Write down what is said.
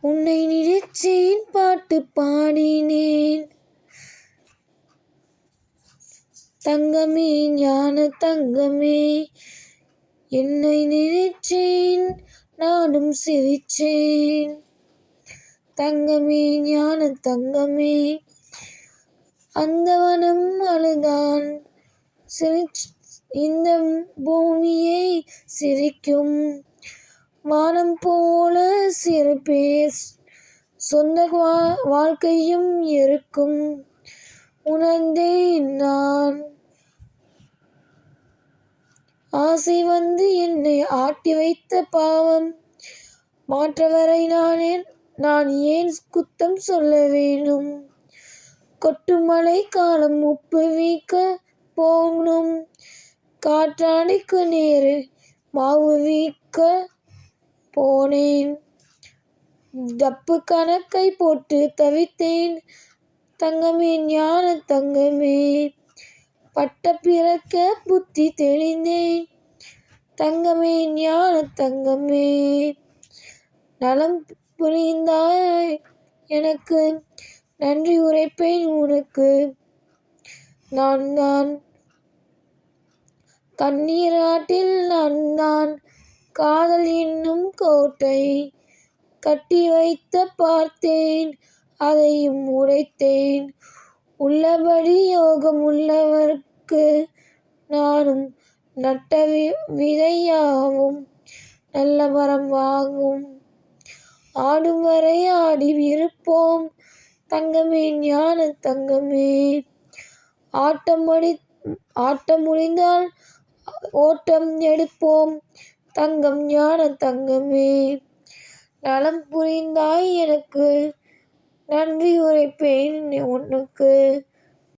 உன்னை நினைச்சேன் பாட்டு பாடினேன் தங்கமே ஞான தங்கமே என்னை நினைச்சேன் நானும் சிரிச்சேன் தங்கமே ஞான தங்கமே அந்த வனம் அழுதான் இந்த பூமியை சிரிக்கும் வானம் போல சிரிப்பே சொந்த வாழ்க்கையும் இருக்கும் உணர்ந்தேன் நான் ஆசை வந்து என்னை ஆட்டி வைத்த பாவம் மாற்றவரை நான் ஏன் குத்தம் சொல்ல வேணும் கொட்டு மழை காலம் உப்பு வீக்க போகணும் காற்றாடிக்கு நேரு மாவு வீக்க போனேன் தப்பு கணக்கை போட்டு தவித்தேன் தங்கமே ஞான தங்கமே பட்ட பிறக்க புத்தி தெளிந்தேன் தங்கமே ஞான தங்கமே நலம் புரிந்தாய் எனக்கு நன்றி உரைப்பேன் உனக்கு நான் தான் கண்ணீராட்டில் நான் காதல் என்னும் கோட்டை கட்டி வைத்த பார்த்தேன் அதையும் உடைத்தேன் உள்ளபடி யோகம் உள்ளவர்க்கு நானும் நட்ட விதையாவும் நல்ல மரம் ஆகும் ஆடும் வரை ஆடி இருப்போம் தங்கமே ஞான தங்கமே ஆட்டம் முடிந்தால் ஓட்டம் எடுப்போம் தங்கம் ஞான தங்கமே நலம் புரிந்தாய் எனக்கு நன்றி உரைப்பேன் உனக்கு